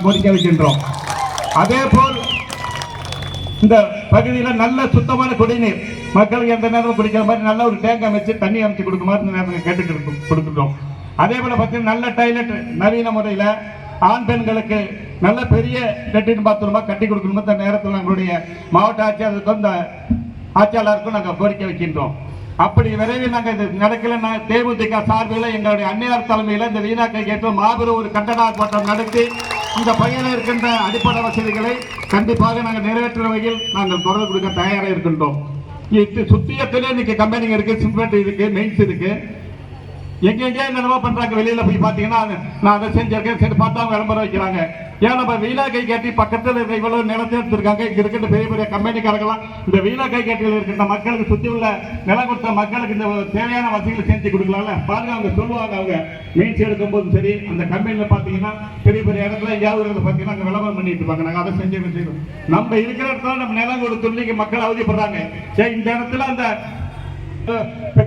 கோரிக்கை வைக்கின்றோம். அதே போல் இந்த பகுதியில் நல்ல சுத்தமான குடிநீர் மக்களுக்கு எந்த நேரம் குடிக்கிற மாதிரி நல்ல ஒரு டேங்க் அமைச்சு தண்ணி அமைச்சு கொடுக்குமாறு இந்த நேரத்தில் கேட்டு கொடுக்குறோம். அதே போல பார்த்தீங்கன்னா நல்ல டாய்லெட் நவீன முறையில் ஆண் பெண்களுக்கு நல்ல பெரிய லெட்டின் பாத்ரூமா கட்டி கொடுக்கணும். இந்த நேரத்தில் நம்மளுடைய மாவட்ட ஆட்சியாளருக்கும் இந்த ஆட்சியாளருக்கும் நாங்கள் கோரிக்கை வைக்கின்றோம். அப்படி விரைவில் நாங்கள் இது நடக்கல தேமுதிக சார்பில் எங்களுடைய அன்னையார் தலைமையில் இந்த வீணாக்கை கேட்டு மாபெரும் ஒரு கண்டன ஆர்ப்பாட்டம் நடத்தி இந்த பகுதியில் இருக்கின்ற அடிப்படை வசதிகளை கண்டிப்பாக நாங்கள் நிறைவேற்ற வகையில் நாங்கள் குரல் கொடுக்க தயாராக இருக்கின்றோம். சுத்தியத்திலே இன்னைக்கு கம்பெனிங்க இருக்கு, சிமெண்ட் இருக்கு, மெயின்ஸ் இருக்கு, எங்கெங்கே என்னென்னமோ பண்றாங்க. வெளியில போய் பாத்தீங்கன்னா நான் அதை செஞ்சிருக்கேன் சரி பார்த்தா விளம்பரம் வைக்கிறாங்க. ஏன் நம்ம வீணா கை கேட்டி பக்கத்தில் இருக்க இவ்வளவு நிலத்தை எடுத்திருக்காங்க. இங்க இருக்கின்ற பெரிய பெரிய கம்பெனிக்காரங்களாம் இந்த வீணா கை கேட்டியில் இருக்கின்ற மக்களுக்கு சுற்றி உள்ள நிலம் கொடுத்த மக்களுக்கு இந்த தேவையான வசதிகளை செஞ்சு கொடுக்கலாம்ல. பாருங்க அவங்க சொல்லுவாங்க, அவங்க மீன்ஸ் எடுக்கும் போது சரி அந்த கம்பெனியில பாத்தீங்கன்னா பெரிய பெரிய இடத்துல எங்கேயாவது பாத்தீங்கன்னா அங்க விளம்பரம் பண்ணிட்டு இருப்பாங்க. நாங்க அதை செய்யணும். நம்ம இருக்கிற இடத்துல நம்ம நிலம் கொடுத்து மக்கள் அவதிப்படுறாங்க. இந்த இடத்துல அந்த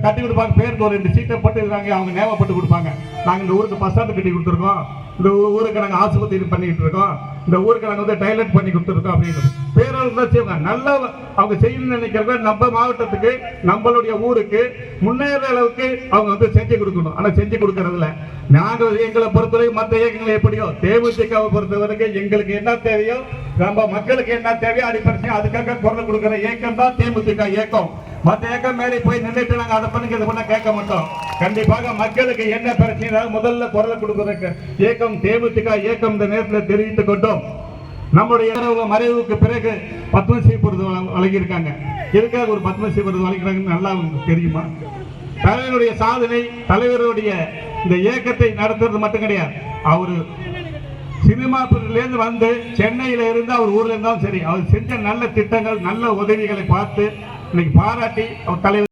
கட்டி கொடுப்பாங்க, பேருக்கு ஒரு 2 சீட்டை போட்டு இருக்காங்க, அவங்க நேவப்பட்டு கொடுப்பாங்க. நாங்கள் இந்த ஊருக்கு பஸ் ஸ்டாண்ட் கட்டி கொடுத்துருக்கோம், இந்த ஊருக்கு நாங்கள் ஆஸ்பத்திரி பண்ணிட்டு இருக்கோம், இந்த ஊருக்கு நாங்கள் வந்து டாய்லெட் பண்ணி கொடுத்துருக்கோம் அப்படின்னு பேரளவு தான் செய்வாங்க. நல்லா அவங்க செய்யணும்னு நினைக்கிறத நம்ம மாவட்டத்துக்கு நம்மளுடைய ஊருக்கு முன்னேற அளவுக்கு அவங்க வந்து செஞ்சு கொடுக்கணும். ஆனால் செஞ்சு கொடுக்கறதில்ல. நாங்கள் எங்களை பொறுத்தவரை மற்ற இயக்கங்களை எப்படியோ தேமுதிகவை பொறுத்தவரைக்கும் எங்களுக்கு என்ன தேவையோ நம்ம மக்களுக்கு என்ன தேவையோ அடிப்படை அதுக்காக குரல் கொடுக்குற இயக்கம் தான் தேமுதிக இயக்கம். மற்ற இயக்கம் மேலே போய் நின்றுட்டு நாங்கள் அதை பண்ணுங்க இதை பண்ண கேட்க மாட்டோம். கண்டிப்பாக மக்களுக்கு என்ன பிரச்சனை முதல்ல குரல் கொடுக்குற இயக்கம் தேமுதிக இயக்கம் இந்த நேரத்தில் தெரிவித்துக் கொண்டோம். நம்முடைய மறைவுக்கு பிறகு பத்மஸ்ரீ விருது வழங்கியிருக்காங்க. எதுக்காக ஒரு பத்மஸ்ரீ விருது வழங்கிறாங்கன்னு நல்லா தெரியுமா? தலைவருடைய சாதனை, தலைவருடைய இந்த இயக்கத்தை நடத்துறது மட்டும் கிடையாது. அவரு சினிமா பிரிவிலிருந்து வந்து சென்னையில இருந்து அவர் ஊர்ல இருந்தாலும் சரி அவர் செஞ்ச நல்ல திட்டங்கள் நல்ல உதவிகளை பார்த்து இன்னைக்கு பாராட்டி அவர் தலைவர்